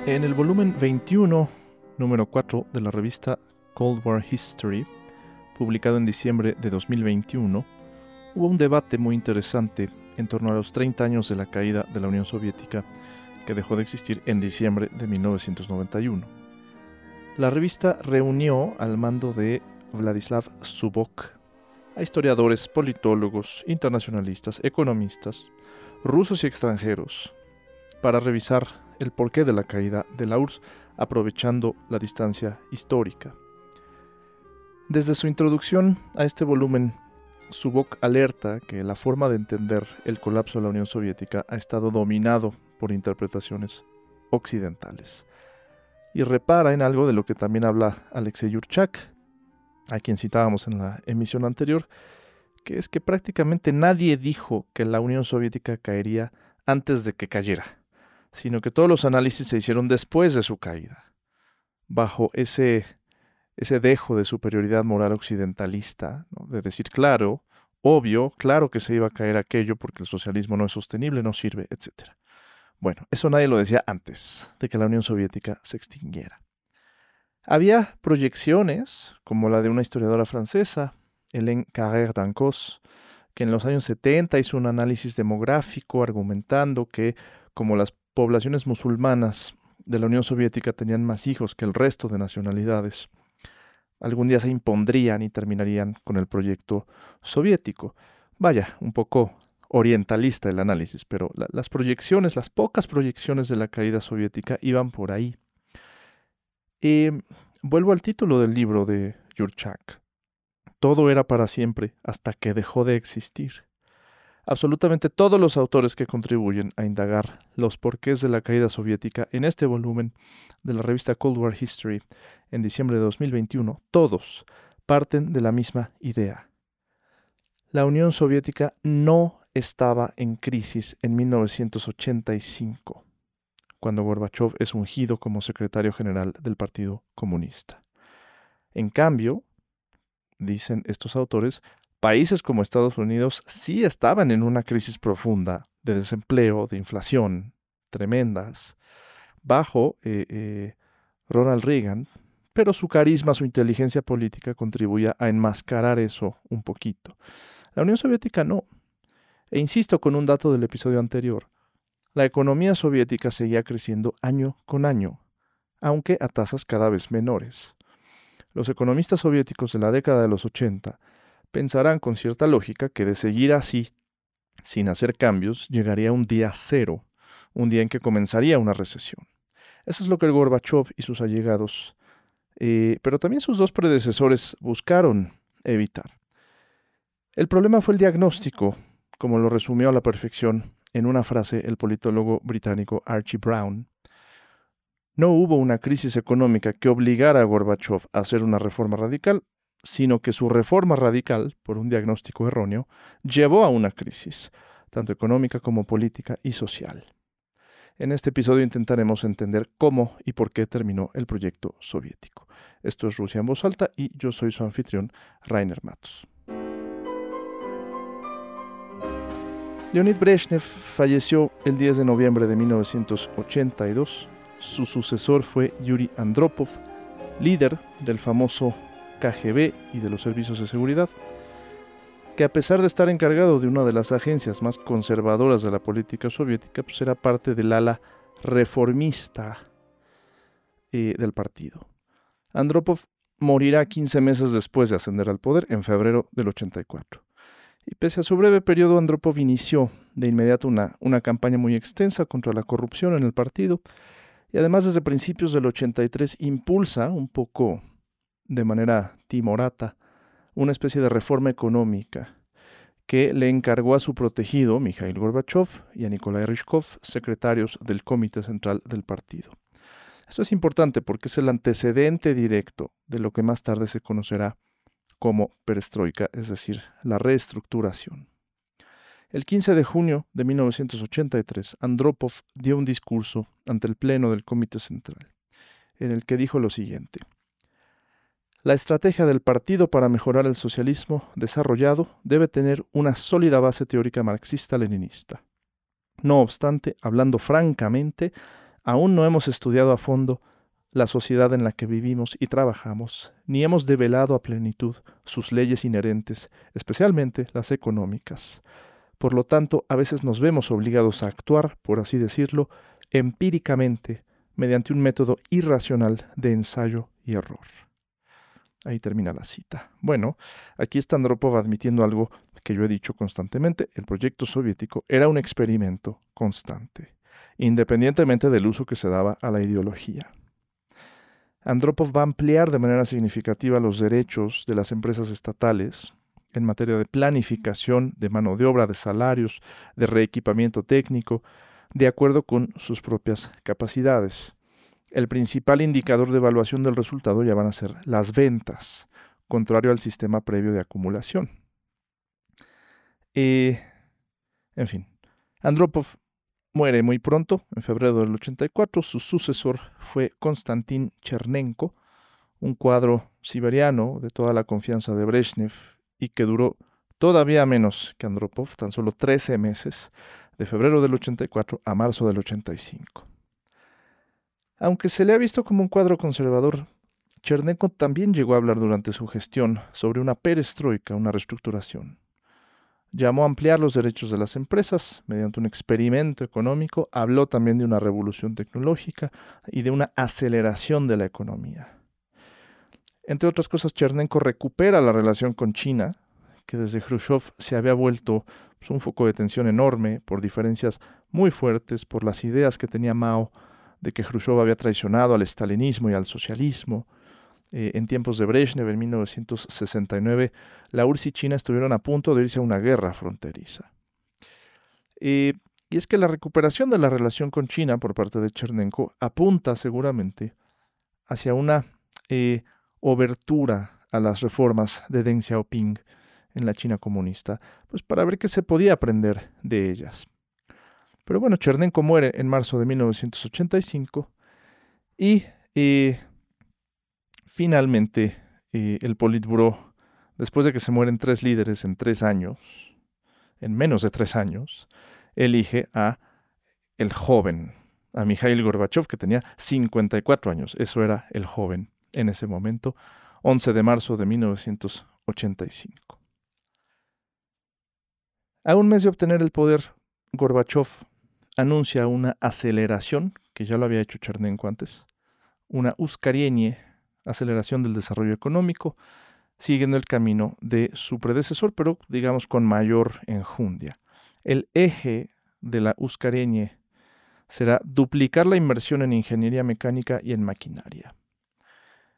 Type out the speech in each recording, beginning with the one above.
En el volumen 21, número 4 de la revista Cold War History, publicado en diciembre de 2021, hubo un debate muy interesante en torno a los 30 años de la caída de la Unión Soviética, que dejó de existir en diciembre de 1991. La revista reunió al mando de Vladislav Zubok a historiadores, politólogos, internacionalistas, economistas, rusos y extranjeros, para revisar el porqué de la caída de la URSS, aprovechando la distancia histórica. Desde su introducción a este volumen, Zubok alerta que la forma de entender el colapso de la Unión Soviética ha estado dominado por interpretaciones occidentales. Y repara en algo de lo que también habla Alexei Yurchak, a quien citábamos en la emisión anterior, que es que prácticamente nadie dijo que la Unión Soviética caería antes de que cayera, sino que todos los análisis se hicieron después de su caída, bajo ese dejo de superioridad moral occidentalista, ¿no? De decir, claro, obvio, claro que se iba a caer aquello porque el socialismo no es sostenible, no sirve, etc. Bueno, eso nadie lo decía antes de que la Unión Soviética se extinguiera. Había proyecciones, como la de una historiadora francesa, Hélène Carrère d'Ancos, que en los años 70 hizo un análisis demográfico argumentando que, como las poblaciones musulmanas de la Unión Soviética tenían más hijos que el resto de nacionalidades, algún día se impondrían y terminarían con el proyecto soviético. Vaya, un poco orientalista el análisis, pero las proyecciones, las pocas proyecciones de la caída soviética iban por ahí. Vuelvo al título del libro de Yurchak. Todo era para siempre hasta que dejó de existir. Absolutamente todos los autores que contribuyen a indagar los porqués de la caída soviética en este volumen de la revista Cold War History en diciembre de 2021, todos parten de la misma idea. La Unión Soviética no estaba en crisis en 1985, cuando Gorbachov es ungido como secretario general del Partido Comunista. En cambio, dicen estos autores, países como Estados Unidos sí estaban en una crisis profunda de desempleo, de inflación, tremendas, bajo Ronald Reagan, pero su carisma, su inteligencia política contribuía a enmascarar eso un poquito. La Unión Soviética no. E insisto con un dato del episodio anterior, la economía soviética seguía creciendo año con año, aunque a tasas cada vez menores. Los economistas soviéticos de la década de los 80 pensarán con cierta lógica que de seguir así, sin hacer cambios, llegaría un día cero, un día en que comenzaría una recesión. Eso es lo que Gorbachov y sus allegados, pero también sus dos predecesores, buscaron evitar. El problema fue el diagnóstico, como lo resumió a la perfección en una frase el politólogo británico Archie Brown. No hubo una crisis económica que obligara a Gorbachov a hacer una reforma radical, sino que su reforma radical, por un diagnóstico erróneo, llevó a una crisis, tanto económica como política y social. En este episodio intentaremos entender cómo y por qué terminó el proyecto soviético. Esto es Rusia en voz alta y yo soy su anfitrión, Rainer Matos. Leonid Brezhnev falleció el 10 de noviembre de 1982. Su sucesor fue Yuri Andropov, líder del famoso KGB y de los servicios de seguridad, que a pesar de estar encargado de una de las agencias más conservadoras de la política soviética, pues era parte del ala reformista del partido. Andropov morirá 15 meses después de ascender al poder, en febrero del 84. Y pese a su breve periodo, Andropov inició de inmediato una campaña muy extensa contra la corrupción en el partido y además desde principios del 83 impulsa, un poco de manera timorata, una especie de reforma económica que le encargó a su protegido, Mikhail Gorbachev, y a Nikolai Ryzhkov, secretarios del Comité Central del partido. Esto es importante porque es el antecedente directo de lo que más tarde se conocerá como perestroika, es decir, la reestructuración. El 15 de junio de 1983, Andropov dio un discurso ante el Pleno del Comité Central, en el que dijo lo siguiente: la estrategia del partido para mejorar el socialismo desarrollado debe tener una sólida base teórica marxista-leninista. No obstante, hablando francamente, aún no hemos estudiado a fondo la sociedad en la que vivimos y trabajamos, ni hemos develado a plenitud sus leyes inherentes, especialmente las económicas. Por lo tanto, a veces nos vemos obligados a actuar, por así decirlo, empíricamente, mediante un método irracional de ensayo y error. Ahí termina la cita. Bueno, aquí está Andropov admitiendo algo que yo he dicho constantemente. El proyecto soviético era un experimento constante, independientemente del uso que se daba a la ideología. Andropov va a ampliar de manera significativa los derechos de las empresas estatales en materia de planificación, de mano de obra, de salarios, de reequipamiento técnico, de acuerdo con sus propias capacidades. El principal indicador de evaluación del resultado ya van a ser las ventas, contrario al sistema previo de acumulación. En fin, Andropov muere muy pronto, en febrero del 84. Su sucesor fue Konstantin Chernenko, un cuadro siberiano de toda la confianza de Brezhnev y que duró todavía menos que Andropov, tan solo 13 meses, de febrero del 84 a marzo del 85. Aunque se le ha visto como un cuadro conservador, Chernenko también llegó a hablar durante su gestión sobre una perestroika, una reestructuración. Llamó a ampliar los derechos de las empresas mediante un experimento económico, habló también de una revolución tecnológica y de una aceleración de la economía. Entre otras cosas, Chernenko recupera la relación con China, que desde Khrushchev se había vuelto un foco de tensión enorme por diferencias muy fuertes, por las ideas que tenía Mao de que Khrushchev había traicionado al estalinismo y al socialismo. En tiempos de Brezhnev, en 1969, la URSS y China estuvieron a punto de irse a una guerra fronteriza. Y es que la recuperación de la relación con China por parte de Chernenko apunta seguramente hacia una obertura a las reformas de Deng Xiaoping en la China comunista, pues para ver qué se podía aprender de ellas. Pero bueno, Chernenko muere en marzo de 1985 y finalmente el Politburó, después de que se mueren 3 líderes en 3 años, en menos de 3 años, elige a el joven, a Mikhail Gorbachev, que tenía 54 años. Eso era el joven en ese momento, 11 de marzo de 1985. A un mes de obtener el poder, Gorbachev anuncia una aceleración, que ya lo había hecho Chernenko antes, una uskarienie, aceleración del desarrollo económico, siguiendo el camino de su predecesor, pero digamos con mayor enjundia. El eje de la uskarienie será duplicar la inversión en ingeniería mecánica y en maquinaria.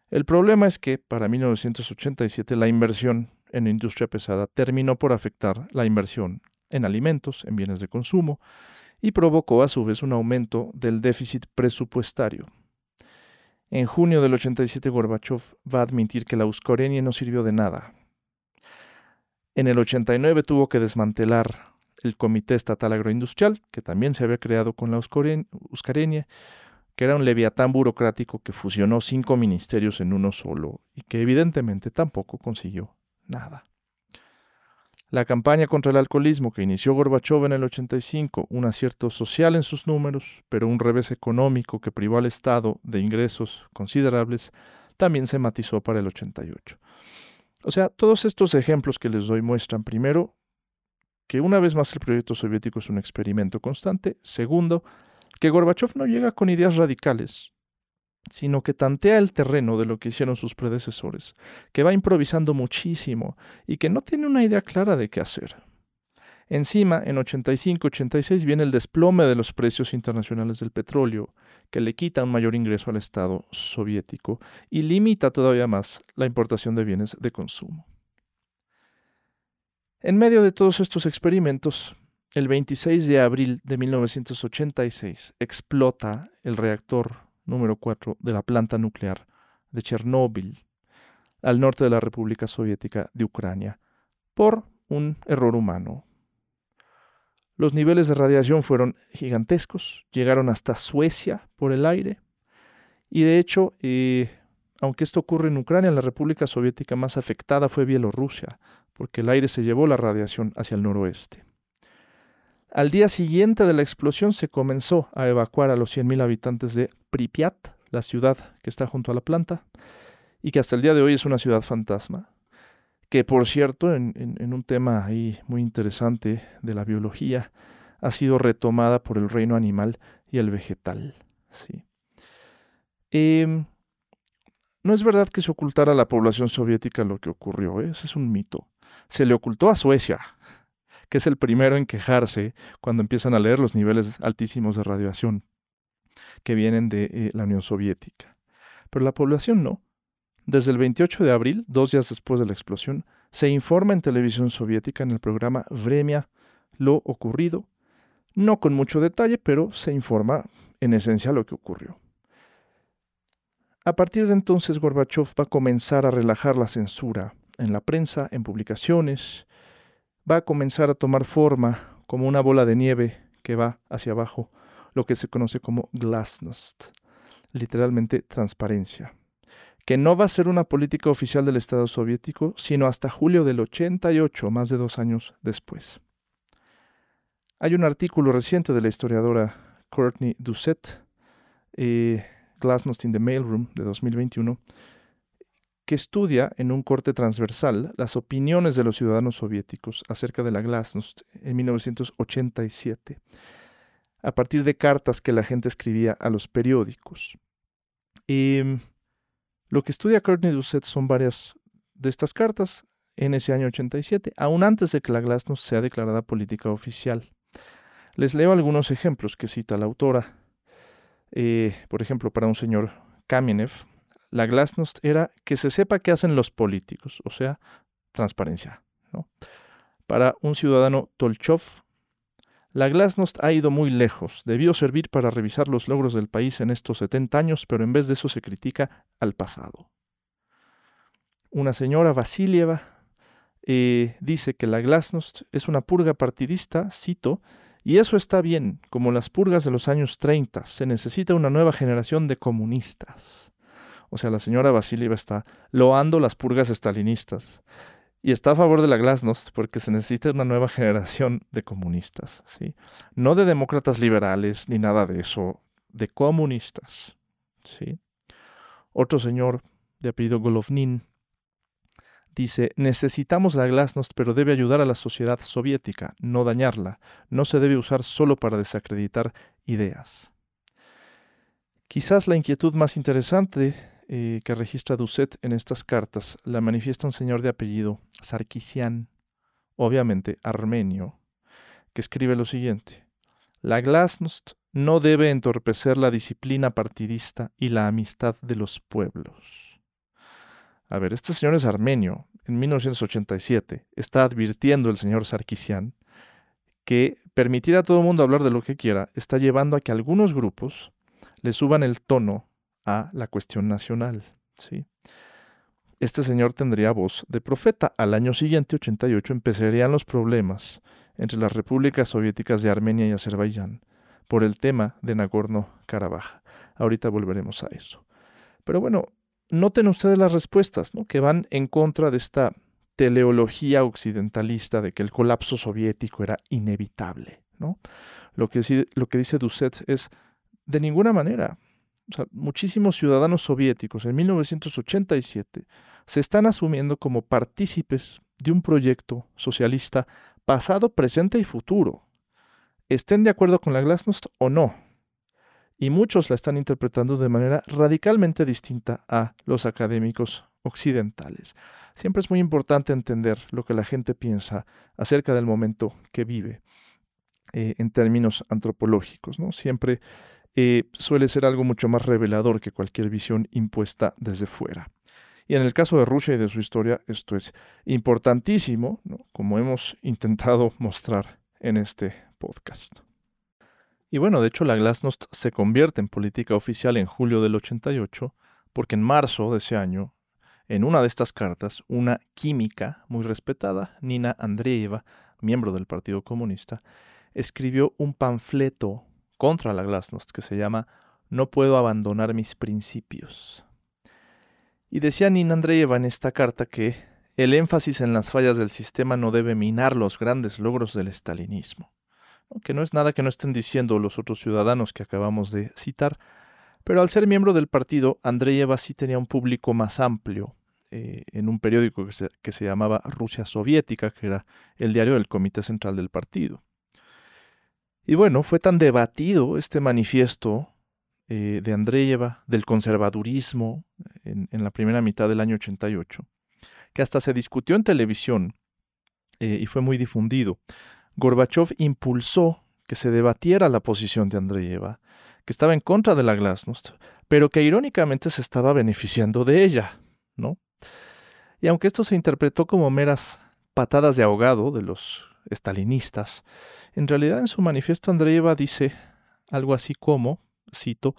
El problema es que para 1987 la inversión en industria pesada terminó por afectar la inversión en alimentos, en bienes de consumo, y provocó a su vez un aumento del déficit presupuestario. En junio del 87 Gorbachev va a admitir que la uskarienie no sirvió de nada. En el 89 tuvo que desmantelar el Comité Estatal Agroindustrial, que también se había creado con la uskarienie, que era un leviatán burocrático que fusionó 5 ministerios en uno solo y que evidentemente tampoco consiguió nada. La campaña contra el alcoholismo que inició Gorbachev en el 85, un acierto social en sus números, pero un revés económico que privó al Estado de ingresos considerables, también se matizó para el 88. O sea, todos estos ejemplos que les doy muestran, primero, que una vez más el proyecto soviético es un experimento constante. Segundo, que Gorbachev no llega con ideas radicales, sino que tantea el terreno de lo que hicieron sus predecesores, que va improvisando muchísimo y que no tiene una idea clara de qué hacer. Encima, en 85-86 viene el desplome de los precios internacionales del petróleo, que le quita un mayor ingreso al Estado soviético y limita todavía más la importación de bienes de consumo. En medio de todos estos experimentos, el 26 de abril de 1986 explota el reactor número 4 de la planta nuclear de Chernóbil, al norte de la República Soviética de Ucrania, por un error humano. Los niveles de radiación fueron gigantescos, llegaron hasta Suecia por el aire, y de hecho, aunque esto ocurre en Ucrania, la República Soviética más afectada fue Bielorrusia, porque el aire se llevó la radiación hacia el noroeste. Al día siguiente de la explosión se comenzó a evacuar a los 100.000 habitantes de Pripyat, la ciudad que está junto a la planta, y que hasta el día de hoy es una ciudad fantasma, que por cierto, en un tema ahí muy interesante de la biología, ha sido retomada por el reino animal y el vegetal. ¿Sí? No es verdad que se ocultara a la población soviética lo que ocurrió, ese es un mito. Se le ocultó a Suecia, que es el primero en quejarse cuando empiezan a leer los niveles altísimos de radiación que vienen de la Unión Soviética. Pero la población no. Desde el 28 de abril, 2 días después de la explosión, se informa en televisión soviética en el programa Vremya lo ocurrido, no con mucho detalle, pero se informa en esencia lo que ocurrió. A partir de entonces, Gorbachov va a comenzar a relajar la censura en la prensa, en publicaciones, va a comenzar a tomar forma como una bola de nieve que va hacia abajo, lo que se conoce como glasnost, literalmente transparencia, que no va a ser una política oficial del Estado soviético, sino hasta julio del 88, más de 2 años después. Hay un artículo reciente de la historiadora Courtney Doucet, Glasnost in the Mailroom, de 2021, que estudia en un corte transversal las opiniones de los ciudadanos soviéticos acerca de la glasnost en 1987, a partir de cartas que la gente escribía a los periódicos. Lo que estudia Courtney Doucet son varias de estas cartas en ese año 87, aún antes de que la glasnost sea declarada política oficial. Les leo algunos ejemplos que cita la autora. Por ejemplo, para un señor Kamiev, la glasnost era que se sepa qué hacen los políticos, o sea, transparencia, ¿no? Para un ciudadano Tolchov, la glasnost ha ido muy lejos, debió servir para revisar los logros del país en estos 70 años, pero en vez de eso se critica al pasado. Una señora Vasilieva dice que la glasnost es una purga partidista, cito, y eso está bien, como las purgas de los años 30, se necesita una nueva generación de comunistas. O sea, la señora Vasilieva está loando las purgas estalinistas y está a favor de la glasnost porque se necesita una nueva generación de comunistas, ¿sí? No de demócratas liberales ni nada de eso, de comunistas, ¿sí? Otro señor de apellido Golovnin dice, necesitamos la glasnost, pero debe ayudar a la sociedad soviética, no dañarla. No se debe usar solo para desacreditar ideas. Quizás la inquietud más interesante que registra Doucet en estas cartas la manifiesta un señor de apellido Sarkisian, obviamente armenio, que escribe lo siguiente. La glasnost no debe entorpecer la disciplina partidista y la amistad de los pueblos. A ver, este señor es armenio. En 1987 está advirtiendo el señor Sarkisian que permitir a todo el mundo hablar de lo que quiera está llevando a que algunos grupos le suban el tono a la cuestión nacional, ¿sí? Este señor tendría voz de profeta. Al año siguiente, 88, empezarían los problemas entre las repúblicas soviéticas de Armenia y Azerbaiyán por el tema de Nagorno-Karabaj. Ahorita volveremos a eso. Pero bueno, noten ustedes las respuestas, ¿no?, que van en contra de esta teleología occidentalista de que el colapso soviético era inevitable, ¿no? Lo que dice Doucet es, de ninguna manera. O sea, muchísimos ciudadanos soviéticos en 1987 se están asumiendo como partícipes de un proyecto socialista pasado, presente y futuro. Estén de acuerdo con la glasnost o no. y muchos la están interpretando de manera radicalmente distinta a los académicos occidentales. Siempre es muy importante entender lo que la gente piensa acerca del momento que vive en términos antropológicos, ¿no? Siempre suele ser algo mucho más revelador que cualquier visión impuesta desde fuera. Y en el caso de Rusia y de su historia, esto es importantísimo, ¿no? Como hemos intentado mostrar en este podcast. Y bueno, de hecho la glasnost se convierte en política oficial en julio del 88, porque en marzo de ese año, en una de estas cartas, una química muy respetada, Nina Andreeva, miembro del Partido Comunista, escribió un panfleto contra la glasnost que se llama No puedo abandonar mis principios. Y decía Nina Andreeva en esta carta que el énfasis en las fallas del sistema no debe minar los grandes logros del estalinismo, ¿no? Que no es nada que no estén diciendo los otros ciudadanos que acabamos de citar, pero al ser miembro del partido, Andreeva sí tenía un público más amplio en un periódico que se llamaba Rusia Soviética, que era el diario del Comité Central del partido. Y bueno, fue tan debatido este manifiesto de Andreeva, del conservadurismo, en la primera mitad del año 88, que hasta se discutió en televisión y fue muy difundido. Gorbachov impulsó que se debatiera la posición de Andreeva, que estaba en contra de la glasnost, pero que irónicamente se estaba beneficiando de ella, ¿no? Y aunque esto se interpretó como meras patadas de ahogado de los estalinistas, en realidad en su manifiesto Andreeva dice algo así como, cito,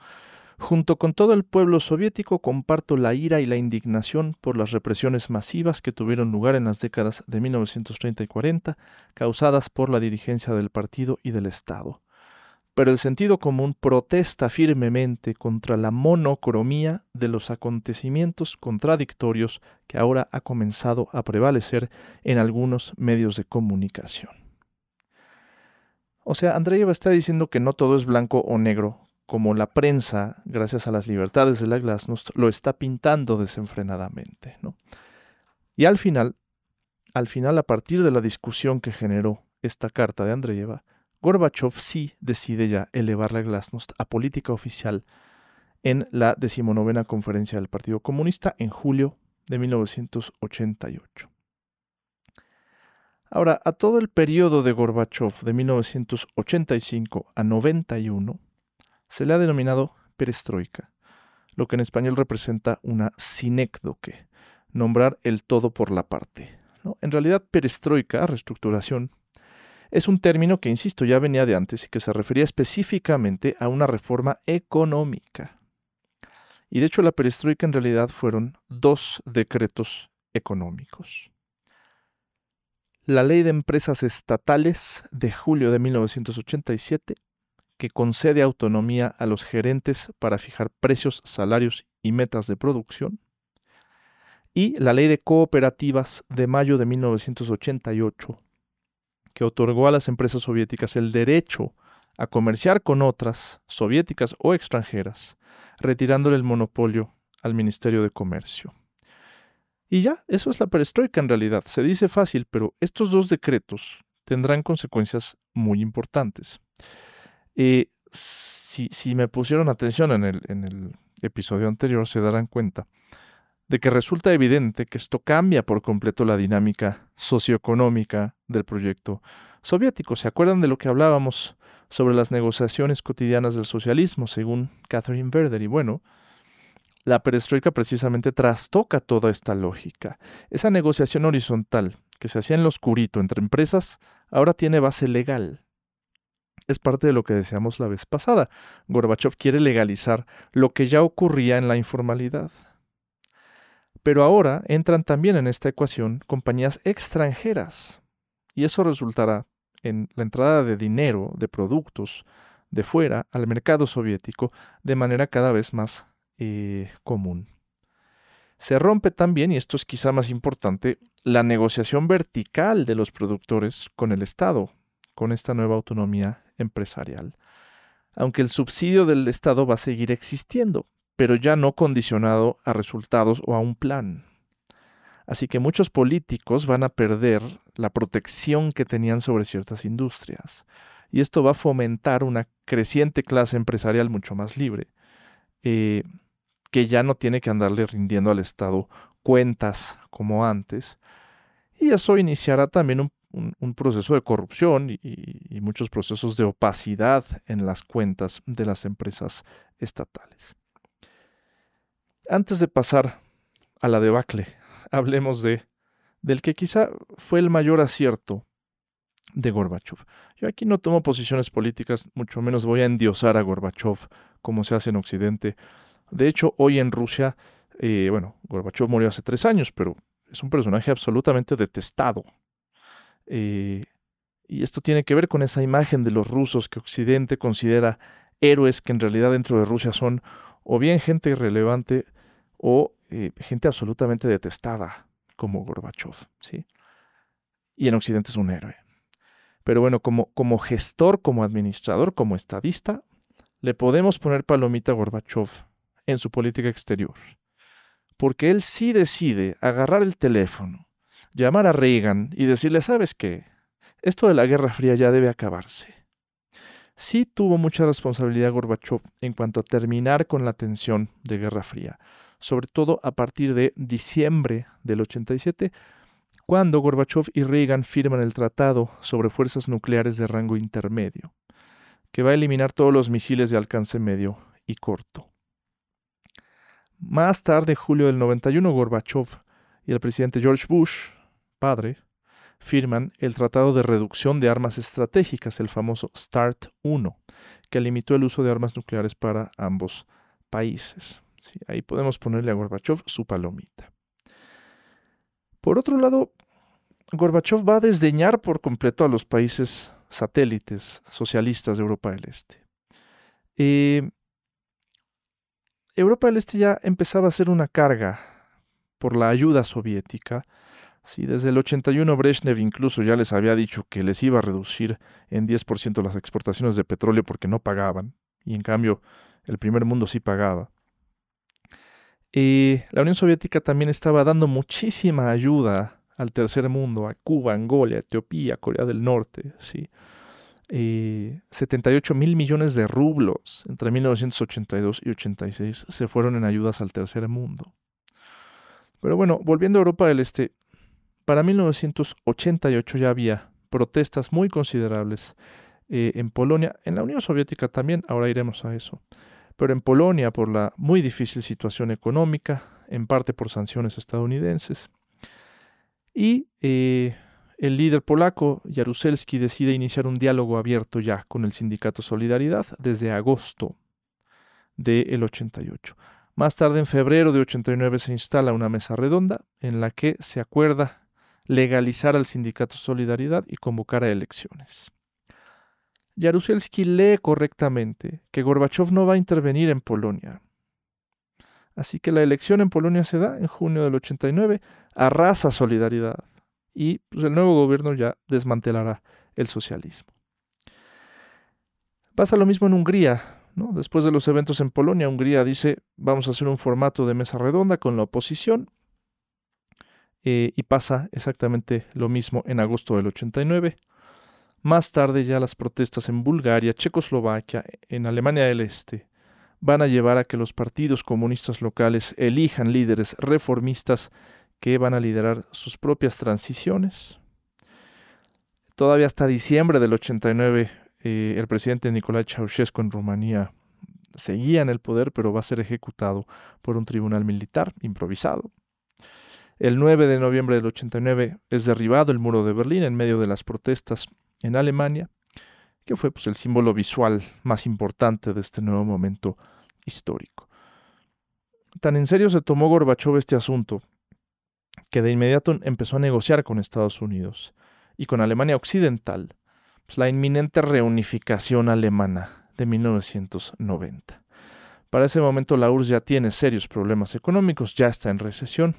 junto con todo el pueblo soviético comparto la ira y la indignación por las represiones masivas que tuvieron lugar en las décadas de 1930 y 40, causadas por la dirigencia del partido y del Estado. Pero el sentido común protesta firmemente contra la monocromía de los acontecimientos contradictorios que ahora ha comenzado a prevalecer en algunos medios de comunicación. O sea, Andreeva está diciendo que no todo es blanco o negro, como la prensa, gracias a las libertades de la glasnost, lo está pintando desenfrenadamente, ¿no? Y al final, a partir de la discusión que generó esta carta de Andreeva, Gorbachov sí decide ya elevar la glasnost a política oficial en la 19ª Conferencia del Partido Comunista en julio de 1988. Ahora, a todo el periodo de Gorbachov de 1985 a 91 se le ha denominado perestroika, lo que en español representa una sinécdoque, nombrar el todo por la parte, ¿no? En realidad, perestroika, reestructuración, es un término que, insisto, ya venía de antes y que se refería específicamente a una reforma económica. Y de hecho la perestroika en realidad fueron 2 decretos económicos. La Ley de Empresas Estatales de julio de 1987, que concede autonomía a los gerentes para fijar precios, salarios y metas de producción, y la Ley de Cooperativas de mayo de 1988, que otorgó a las empresas soviéticas el derecho a comerciar con otras, soviéticas o extranjeras, retirándole el monopolio al Ministerio de Comercio. Y ya, eso es la perestroika en realidad. Se dice fácil, pero estos 2 decretos tendrán consecuencias muy importantes. Si me pusieron atención en el episodio anterior, se darán cuenta de que resulta evidente que esto cambia por completo la dinámica socioeconómica del proyecto soviético. ¿Se acuerdan de lo que hablábamos sobre las negociaciones cotidianas del socialismo, según Catherine Verder? Y bueno, la perestroika precisamente trastoca toda esta lógica. Esa negociación horizontal que se hacía en lo oscurito entre empresas ahora tiene base legal. Es parte de lo que decíamos la vez pasada. Gorbachov quiere legalizar lo que ya ocurría en la informalidad. Pero ahora entran también en esta ecuación compañías extranjeras y eso resultará en la entrada de dinero, de productos de fuera al mercado soviético de manera cada vez más común. Se rompe también, y esto es quizá más importante, la negociación vertical de los productores con el Estado, con esta nueva autonomía empresarial. Aunque el subsidio del Estado va a seguir existiendo, pero ya no condicionado a resultados o a un plan. Así que muchos políticos van a perder la protección que tenían sobre ciertas industrias. y esto va a fomentar una creciente clase empresarial mucho más libre, que ya no tiene que andarle rindiendo al Estado cuentas como antes, y eso iniciará también un proceso de corrupción y muchos procesos de opacidad en las cuentas de las empresas estatales. Antes de pasar a la debacle, hablemos del que quizá fue el mayor acierto de Gorbachev. Yo aquí no tomo posiciones políticas, mucho menos voy a endiosar a Gorbachev como se hace en Occidente. De hecho, hoy en Rusia, Gorbachev murió hace 3 años, pero es un personaje absolutamente detestado. Y esto tiene que ver con esa imagen de los rusos que Occidente considera héroes que en realidad dentro de Rusia son o bien gente irrelevante o gente absolutamente detestada como Gorbachev, ¿sí? Y en Occidente es un héroe. Pero bueno, como gestor, como administrador, como estadista, le podemos poner palomita a Gorbachev en su política exterior. Porque él sí decide agarrar el teléfono, llamar a Reagan y decirle, ¿sabes qué? Esto de la Guerra Fría ya debe acabarse. Sí tuvo mucha responsabilidad Gorbachev en cuanto a terminar con la tensión de Guerra Fría, sobre todo a partir de diciembre del 87, cuando Gorbachev y Reagan firman el Tratado sobre Fuerzas Nucleares de Rango Intermedio, que va a eliminar todos los misiles de alcance medio y corto. Más tarde, en julio del 91, Gorbachev y el presidente George Bush, padre, firman el Tratado de Reducción de Armas Estratégicas, el famoso START I, que limitó el uso de armas nucleares para ambos países. Sí, ahí podemos ponerle a Gorbachev su palomita. Por otro lado, Gorbachev va a desdeñar por completo a los países satélites socialistas de Europa del Este. Europa del Este ya empezaba a ser una carga por la ayuda soviética. Sí, desde el 81 Brezhnev incluso ya les había dicho que les iba a reducir en 10% las exportaciones de petróleo porque no pagaban, y en cambio el primer mundo sí pagaba. La Unión Soviética también estaba dando muchísima ayuda al tercer mundo, a Cuba, Angola, Etiopía, Corea del Norte, ¿sí? 78.000 millones de rublos entre 1982 y 86 se fueron en ayudas al tercer mundo. Pero bueno, volviendo a Europa del Este, para 1988 ya había protestas muy considerables en Polonia, en la Unión Soviética también, ahora iremos a eso, pero en Polonia por la muy difícil situación económica, en parte por sanciones estadounidenses. Y el líder polaco, Jaruzelski, decide iniciar un diálogo abierto ya con el sindicato Solidaridad desde agosto del 88. Más tarde, en febrero de 89, se instala una mesa redonda en la que se acuerda legalizar al sindicato Solidaridad y convocar a elecciones. Jaruzelski lee correctamente que Gorbachev no va a intervenir en Polonia. Así que la elección en Polonia se da en junio del 89, arrasa Solidaridad y pues, el nuevo gobierno ya desmantelará el socialismo. Pasa lo mismo en Hungría, ¿no? Después de los eventos en Polonia, Hungría dice, vamos a hacer un formato de mesa redonda con la oposición, y pasa exactamente lo mismo en agosto del 89. Más tarde ya las protestas en Bulgaria, Checoslovaquia, en Alemania del Este, van a llevar a que los partidos comunistas locales elijan líderes reformistas que van a liderar sus propias transiciones. Todavía hasta diciembre del 89, el presidente Nicolae Ceausescu en Rumanía seguía en el poder, pero va a ser ejecutado por un tribunal militar improvisado. El 9 de noviembre del 89 es derribado el muro de Berlín en medio de las protestas en Alemania, que fue pues, el símbolo visual más importante de este nuevo momento histórico. Tan en serio se tomó Gorbachev este asunto, que de inmediato empezó a negociar con Estados Unidos y con Alemania Occidental pues, la inminente reunificación alemana de 1990. Para ese momento la URSS ya tiene serios problemas económicos, ya está en recesión,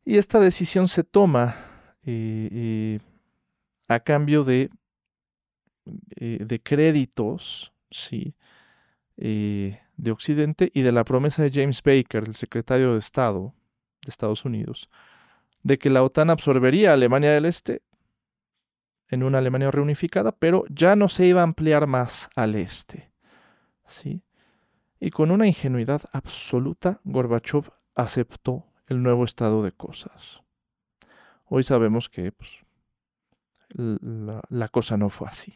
y esta decisión se toma a cambio de créditos, ¿sí? De Occidente y de la promesa de James Baker, el secretario de Estado de Estados Unidos, de que la OTAN absorbería a Alemania del Este en una Alemania reunificada, pero ya no se iba a ampliar más al este, ¿sí? Y con una ingenuidad absoluta, Gorbachov aceptó el nuevo estado de cosas. Hoy sabemos que pues, la cosa no fue así.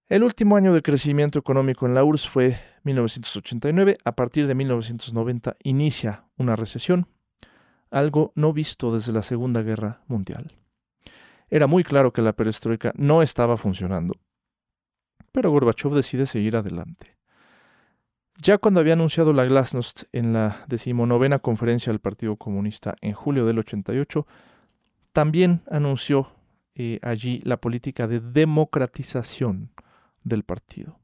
El último año de crecimiento económico en la URSS fue 1989. A partir de 1990 inicia una recesión, algo no visto desde la Segunda Guerra Mundial. Era muy claro que la perestroika no estaba funcionando, pero Gorbachov decide seguir adelante. Ya cuando había anunciado la Glasnost en la 19ª conferencia del Partido Comunista en julio del 88, también anunció allí la política de democratización del partido,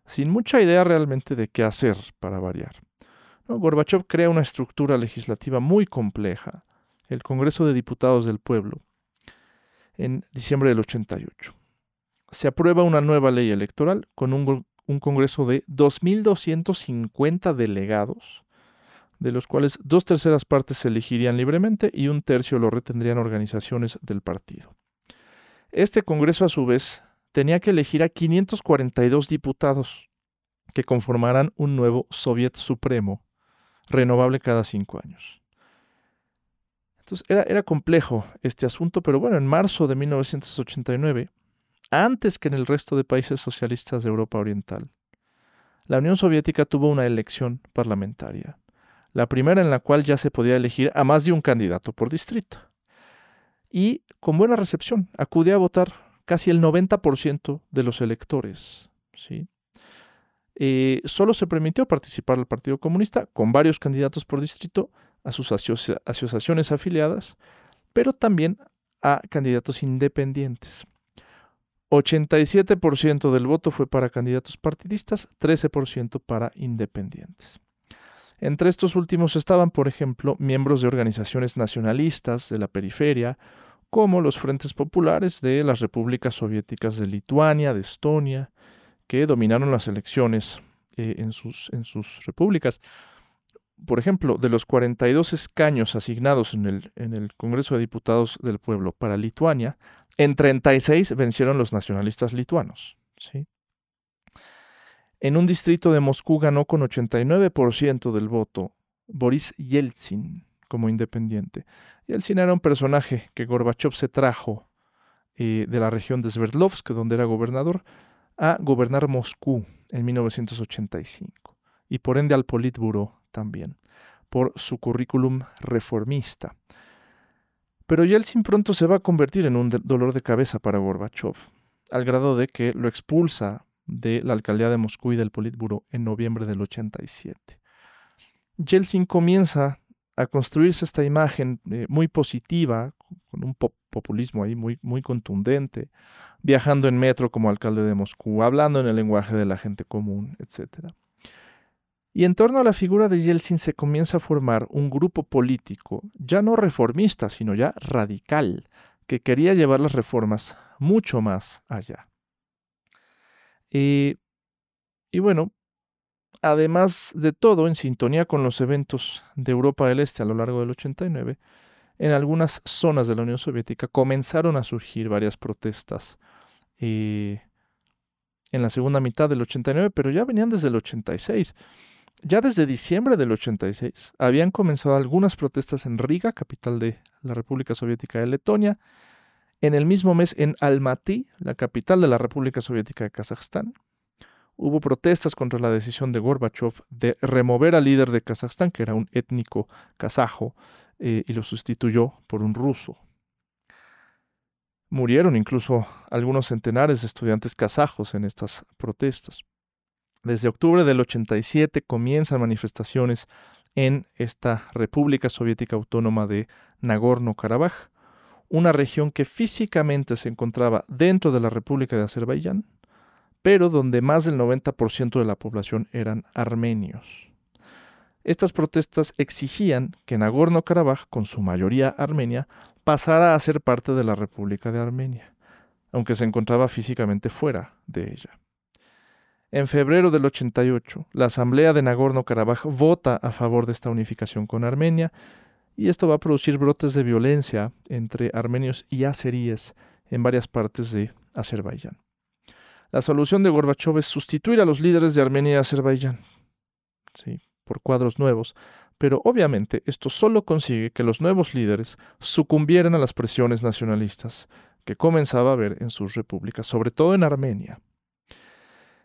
sin mucha idea realmente de qué hacer para variar. ¿No? Gorbachov crea una estructura legislativa muy compleja, el Congreso de Diputados del Pueblo, en diciembre del 88. Se aprueba una nueva ley electoral con un Congreso de 2.250 delegados, de los cuales 2/3 partes se elegirían libremente y 1/3 lo retendrían organizaciones del partido. Este Congreso, a su vez, tenía que elegir a 542 diputados que conformaran un nuevo Soviet Supremo, renovable cada 5 años. Entonces era complejo este asunto, pero bueno, en marzo de 1989, antes que en el resto de países socialistas de Europa Oriental, la Unión Soviética tuvo una elección parlamentaria, la primera en la cual ya se podía elegir a más de un candidato por distrito. Y con buena recepción, acudía a votar casi el 90% de los electores, ¿sí? Solo se permitió participar al Partido Comunista con varios candidatos por distrito, a sus asociaciones afiliadas, pero también a candidatos independientes. 87% del voto fue para candidatos partidistas, 13% para independientes. Entre estos últimos estaban, por ejemplo, miembros de organizaciones nacionalistas de la periferia, como los Frentes Populares de las repúblicas soviéticas de Lituania, de Estonia, que dominaron las elecciones en sus repúblicas. Por ejemplo, de los 42 escaños asignados en el Congreso de Diputados del Pueblo para Lituania, en 36 vencieron los nacionalistas lituanos, ¿sí? En un distrito de Moscú ganó con 89% del voto Boris Yeltsin como independiente. Yeltsin era un personaje que Gorbachov se trajo de la región de Sverdlovsk, donde era gobernador, a gobernar Moscú en 1985 y por ende al Politburó también, por su currículum reformista. Pero Yeltsin pronto se va a convertir en un dolor de cabeza para Gorbachov, al grado de que lo expulsa de la alcaldía de Moscú y del Politburó en noviembre del 87. Yeltsin comienza a construirse esta imagen muy positiva, con un populismo ahí muy contundente, viajando en metro como alcalde de Moscú, hablando en el lenguaje de la gente común, etc. Y en torno a la figura de Yeltsin se comienza a formar un grupo político, ya no reformista, sino ya radical, que quería llevar las reformas mucho más allá. Y bueno, además de todo, en sintonía con los eventos de Europa del Este a lo largo del 89, en algunas zonas de la Unión Soviética comenzaron a surgir varias protestas en la segunda mitad del 89, pero ya venían desde el 86. Ya desde diciembre del 86 habían comenzado algunas protestas en Riga, capital de la República Soviética de Letonia. En el mismo mes en Almaty, la capital de la República Soviética de Kazajstán, hubo protestas contra la decisión de Gorbachov de remover al líder de Kazajstán, que era un étnico kazajo, y lo sustituyó por un ruso. Murieron incluso algunos centenares de estudiantes kazajos en estas protestas. Desde octubre del 87 comienzan manifestaciones en esta República Soviética Autónoma de Nagorno-Karabaj, una región que físicamente se encontraba dentro de la República de Azerbaiyán, pero donde más del 90% de la población eran armenios. Estas protestas exigían que Nagorno-Karabaj, con su mayoría armenia, pasara a ser parte de la República de Armenia, aunque se encontraba físicamente fuera de ella. En febrero del 88, la Asamblea de Nagorno-Karabaj vota a favor de esta unificación con Armenia, y esto va a producir brotes de violencia entre armenios y azeríes en varias partes de Azerbaiyán. La solución de Gorbachov es sustituir a los líderes de Armenia y Azerbaiyán, ¿sí?, por cuadros nuevos, pero obviamente esto solo consigue que los nuevos líderes sucumbieran a las presiones nacionalistas que comenzaba a ver en sus repúblicas, sobre todo en Armenia.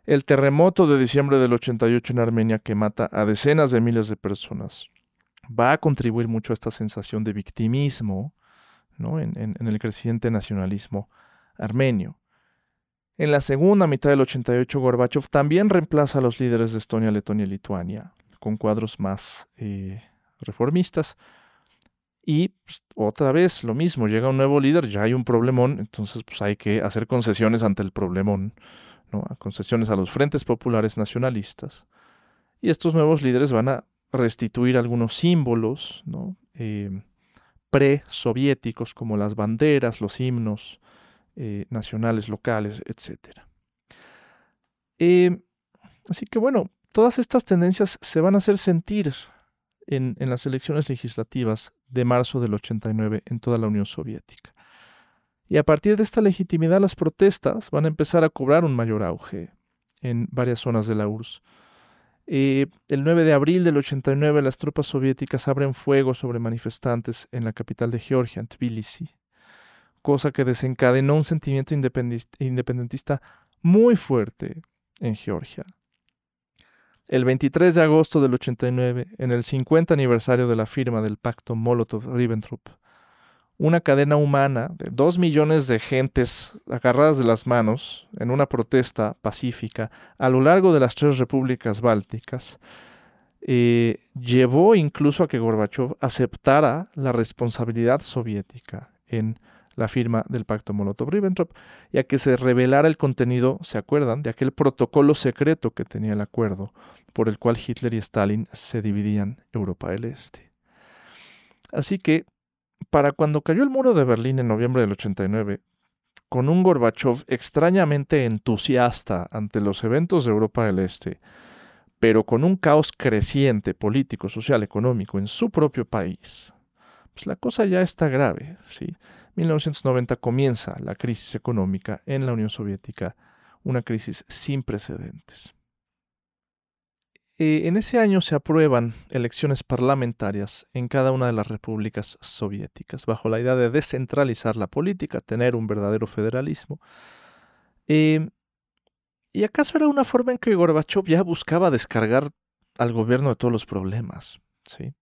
El terremoto de diciembre del 88 en Armenia, que mata a decenas de miles de personas, va a contribuir mucho a esta sensación de victimismo, ¿no?, en el creciente nacionalismo armenio. En la segunda mitad del 88, Gorbachov también reemplaza a los líderes de Estonia, Letonia y Lituania, con cuadros más reformistas. Y pues, otra vez lo mismo, llega un nuevo líder, ya hay un problemón, entonces pues, hay que hacer concesiones ante el problemón, ¿no?, concesiones a los frentes populares nacionalistas. Y estos nuevos líderes van a restituir algunos símbolos, ¿no?, pre-soviéticos, como las banderas, los himnos nacionales, locales, etc. Así que bueno, todas estas tendencias se van a hacer sentir en las elecciones legislativas de marzo del 89 en toda la Unión Soviética. Y a partir de esta legitimidad, las protestas van a empezar a cobrar un mayor auge en varias zonas de la URSS. El 9 de abril del 89, las tropas soviéticas abren fuego sobre manifestantes en la capital de Georgia, en Tbilisi, cosa que desencadenó un sentimiento independentista muy fuerte en Georgia. El 23 de agosto del 89, en el 50 aniversario de la firma del pacto Molotov-Ribbentrop, una cadena humana de 2 millones de gentes agarradas de las manos en una protesta pacífica a lo largo de las 3 repúblicas bálticas, llevó incluso a que Gorbachov aceptara la responsabilidad soviética en la firma del pacto Molotov-Ribbentrop y a que se revelara el contenido, ¿se acuerdan?, de aquel protocolo secreto que tenía el acuerdo por el cual Hitler y Stalin se dividían Europa del Este. Así que, para cuando cayó el muro de Berlín en noviembre del 89, con un Gorbachov extrañamente entusiasta ante los eventos de Europa del Este, pero con un caos creciente político, social, económico en su propio país, pues la cosa ya está grave, ¿sí? 1990 comienza la crisis económica en la Unión Soviética, una crisis sin precedentes. En ese año se aprueban elecciones parlamentarias en cada una de las repúblicas soviéticas, bajo la idea de descentralizar la política, tener un verdadero federalismo. ¿Y acaso era una forma en que Gorbachov ya buscaba descargar al gobierno de todos los problemas? ¿Sí?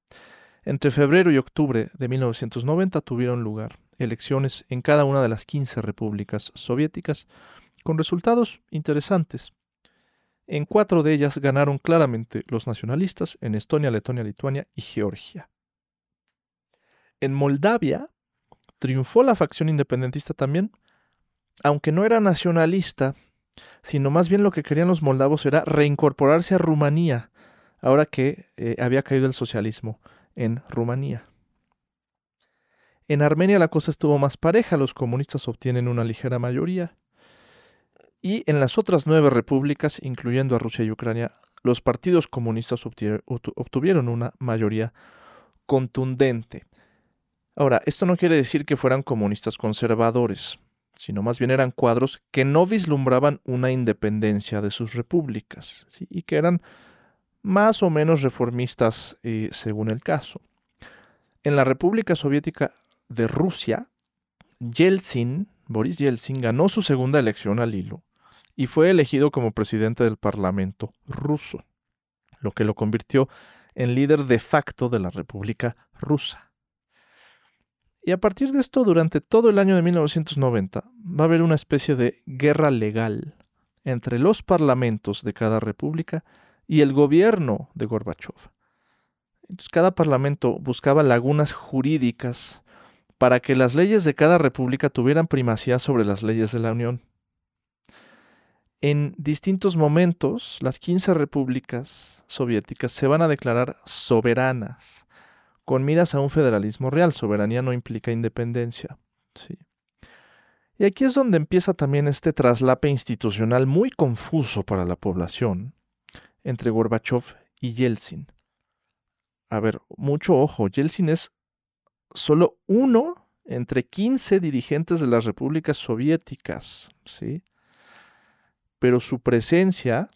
Entre febrero y octubre de 1990 tuvieron lugar elecciones en cada una de las 15 repúblicas soviéticas, con resultados interesantes. En 4 de ellas ganaron claramente los nacionalistas, en Estonia, Letonia, Lituania y Georgia. En Moldavia triunfó la facción independentista también, aunque no era nacionalista, sino más bien lo que querían los moldavos era reincorporarse a Rumanía, ahora que había caído el socialismo en Rumanía. En Armenia la cosa estuvo más pareja, los comunistas obtienen una ligera mayoría. Y en las otras 9 repúblicas, incluyendo a Rusia y Ucrania, los partidos comunistas obtuvieron una mayoría contundente. Ahora, esto no quiere decir que fueran comunistas conservadores, sino más bien eran cuadros que no vislumbraban una independencia de sus repúblicas, ¿sí?, y que eran más o menos reformistas según el caso. En la República Soviética de Rusia, Boris Yeltsin, ganó su segunda elección al hilo y fue elegido como presidente del Parlamento ruso, lo que lo convirtió en líder de facto de la República Rusa. Y a partir de esto, durante todo el año de 1990, va a haber una especie de guerra legal entre los parlamentos de cada república y el gobierno de Gorbachov. Entonces, cada parlamento buscaba lagunas jurídicas para que las leyes de cada república tuvieran primacía sobre las leyes de la Unión. En distintos momentos, las 15 repúblicas soviéticas se van a declarar soberanas, con miras a un federalismo real. Soberanía no implica independencia. Sí. Y aquí es donde empieza también este traslape institucional muy confuso para la población entre Gorbachov y Yeltsin. A ver, mucho ojo, Yeltsin es solo uno entre 15 dirigentes de las repúblicas soviéticas, ¿sí? Pero su presencia,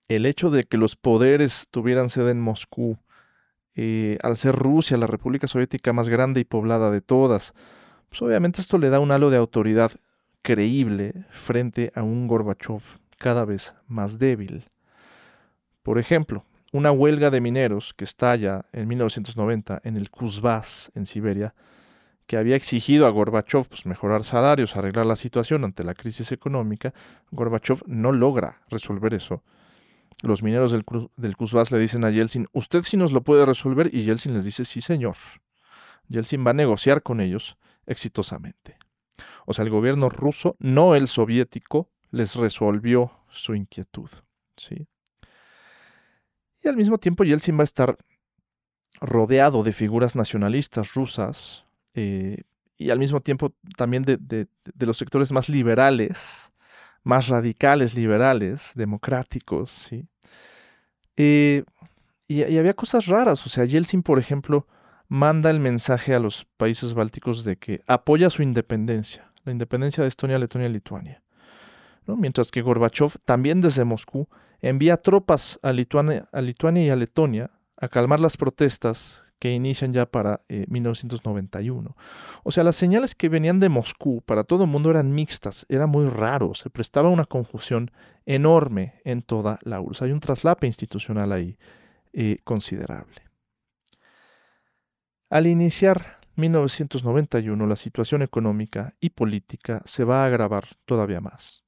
el hecho de que los poderes tuvieran sede en Moscú, al ser Rusia la república soviética más grande y poblada de todas, pues obviamente esto le da un halo de autoridad creíble frente a un Gorbachov cada vez más débil. Por ejemplo, una huelga de mineros que estalla en 1990 en el Kuzbás, en Siberia, que había exigido a Gorbachov pues, mejorar salarios, arreglar la situación ante la crisis económica. Gorbachov no logra resolver eso. Los mineros del Kuzbás le dicen a Yeltsin, usted sí nos lo puede resolver, y Yeltsin les dice, sí señor. Yeltsin va a negociar con ellos exitosamente. O sea, el gobierno ruso, no el soviético, les resolvió su inquietud, ¿sí? Y al mismo tiempo Yeltsin va a estar rodeado de figuras nacionalistas rusas, y al mismo tiempo también de los sectores más liberales, más radicales liberales, democráticos, ¿sí? Y había cosas raras, o sea, Yeltsin, por ejemplo, manda el mensaje a los países bálticos de que apoya su independencia, la independencia de Estonia, Letonia y Lituania, ¿no? Mientras que Gorbachev, también desde Moscú, envía tropas a Lituania y a Letonia a calmar las protestas que inician ya para 1991. O sea, las señales que venían de Moscú para todo el mundo eran mixtas, era muy raro, se prestaba una confusión enorme en toda la URSS. Hay un traslape institucional ahí considerable. Al iniciar 1991, la situación económica y política se va a agravar todavía más.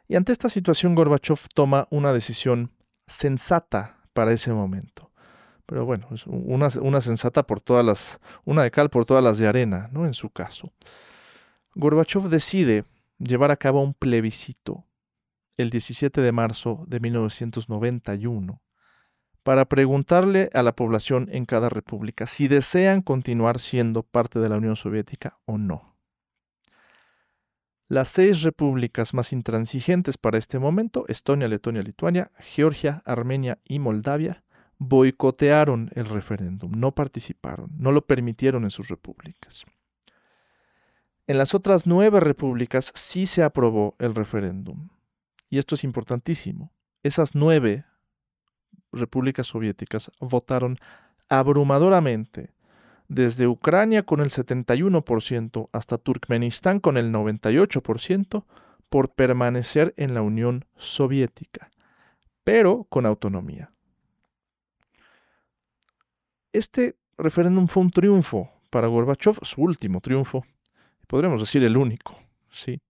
Y ante esta situación, Gorbachev toma una decisión sensata para ese momento. Pero bueno, es una sensata por todas las, una de cal por todas las de arena, ¿no? En su caso. Gorbachev decide llevar a cabo un plebiscito el 17 de marzo de 1991 para preguntarle a la población en cada república si desean continuar siendo parte de la Unión Soviética o no. Las 6 repúblicas más intransigentes para este momento, Estonia, Letonia, Lituania, Georgia, Armenia y Moldavia, boicotearon el referéndum, no participaron, no lo permitieron en sus repúblicas. En las otras 9 repúblicas sí se aprobó el referéndum. Y esto es importantísimo. Esas 9 repúblicas soviéticas votaron abrumadoramente, desde Ucrania con el 71% hasta Turkmenistán con el 98%, por permanecer en la Unión Soviética, pero con autonomía. Este referéndum fue un triunfo para Gorbachev, su último triunfo, podríamos decir el único, ¿sí?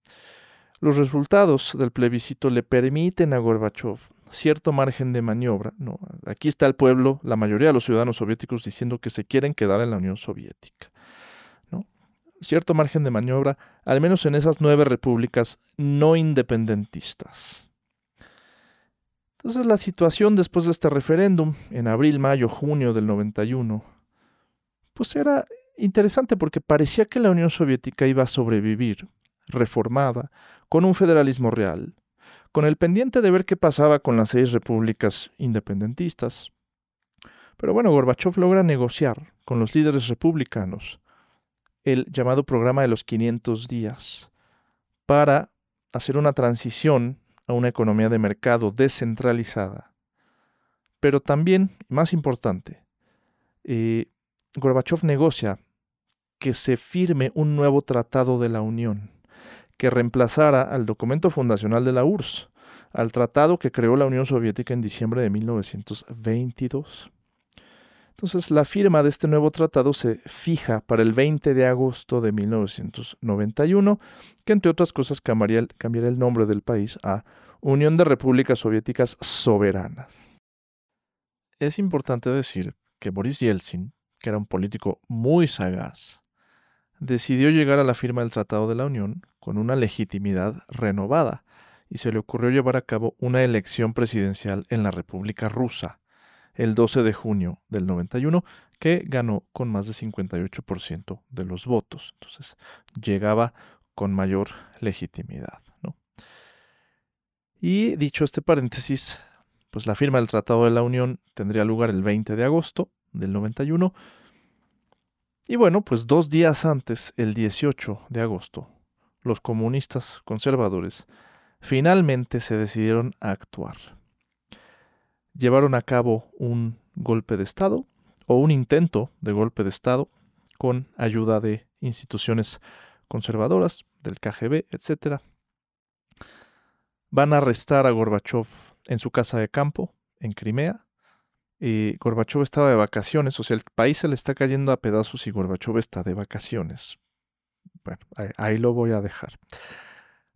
Los resultados del plebiscito le permiten a Gorbachev cierto margen de maniobra, ¿no? Aquí está el pueblo, la mayoría de los ciudadanos soviéticos diciendo que se quieren quedar en la Unión Soviética, ¿no? Cierto margen de maniobra, al menos en esas 9 repúblicas no independentistas. Entonces la situación después de este referéndum, en abril, mayo, junio del 91, pues era interesante porque parecía que la Unión Soviética iba a sobrevivir, reformada, con un federalismo real, con el pendiente de ver qué pasaba con las 6 repúblicas independentistas. Pero bueno, Gorbachev logra negociar con los líderes republicanos el llamado programa de los 500 días para hacer una transición a una economía de mercado descentralizada. Pero también, más importante, Gorbachev negocia que se firme un nuevo tratado de la Unión, que reemplazara al documento fundacional de la URSS, al tratado que creó la Unión Soviética en diciembre de 1922. Entonces, la firma de este nuevo tratado se fija para el 20 de agosto de 1991, que entre otras cosas cambiaría el nombre del país a Unión de Repúblicas Soviéticas Soberanas. Es importante decir que Boris Yeltsin, que era un político muy sagaz, decidió llegar a la firma del Tratado de la Unión con una legitimidad renovada y se le ocurrió llevar a cabo una elección presidencial en la República Rusa el 12 de junio del 91, que ganó con más de 58% de los votos. Entonces llegaba con mayor legitimidad, ¿no? Y dicho este paréntesis, pues la firma del Tratado de la Unión tendría lugar el 20 de agosto del 91. Y bueno, pues 2 días antes, el 18 de agosto, los comunistas conservadores finalmente se decidieron a actuar. Llevaron a cabo un golpe de Estado o un intento de golpe de Estado con ayuda de instituciones conservadoras, del KGB, etc. Van a arrestar a Gorbachov en su casa de campo, en Crimea. Gorbachov estaba de vacaciones, o sea, el país se le está cayendo a pedazos y Gorbachov está de vacaciones. Bueno, ahí lo voy a dejar.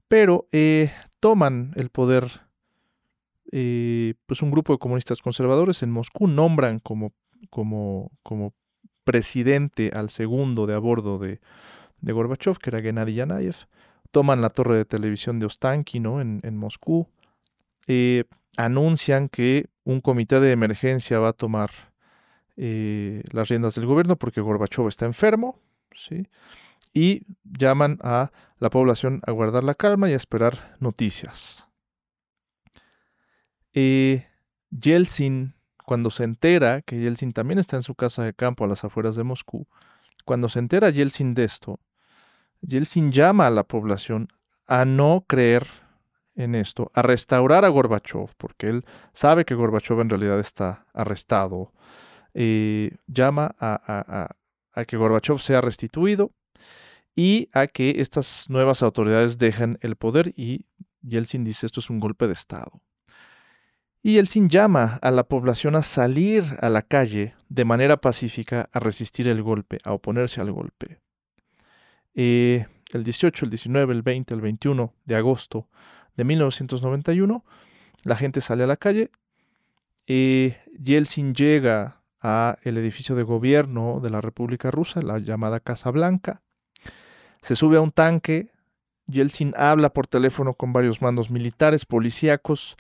Pero toman el poder pues un grupo de comunistas conservadores en Moscú, nombran como presidente al segundo de a bordo de Gorbachov, que era Gennady Yanayev. Toman la torre de televisión de Ostankino, ¿no?, en Moscú. Anuncian que un comité de emergencia va a tomar las riendas del gobierno porque Gorbachov está enfermo, ¿sí? Y llaman a la población a guardar la calma y a esperar noticias. Yeltsin, cuando se entera que Yeltsin también está en su casa de campo a las afueras de Moscú, cuando se entera Yeltsin de esto, Yeltsin llama a la población a no creer en esto, a restaurar a Gorbachov, porque él sabe que Gorbachov en realidad está arrestado. Llama a que Gorbachov sea restituido y a que estas nuevas autoridades dejen el poder, y Yeltsin dice esto es un golpe de Estado. Y Yeltsin llama a la población a salir a la calle de manera pacífica a resistir el golpe, a oponerse al golpe. El 18, el 19, el 20, el 21 de agosto de 1991, la gente sale a la calle. Yeltsin llega al edificio de gobierno de la República Rusa, la llamada Casa Blanca. Se sube a un tanque. Yeltsin habla por teléfono con varios mandos militares, policíacos.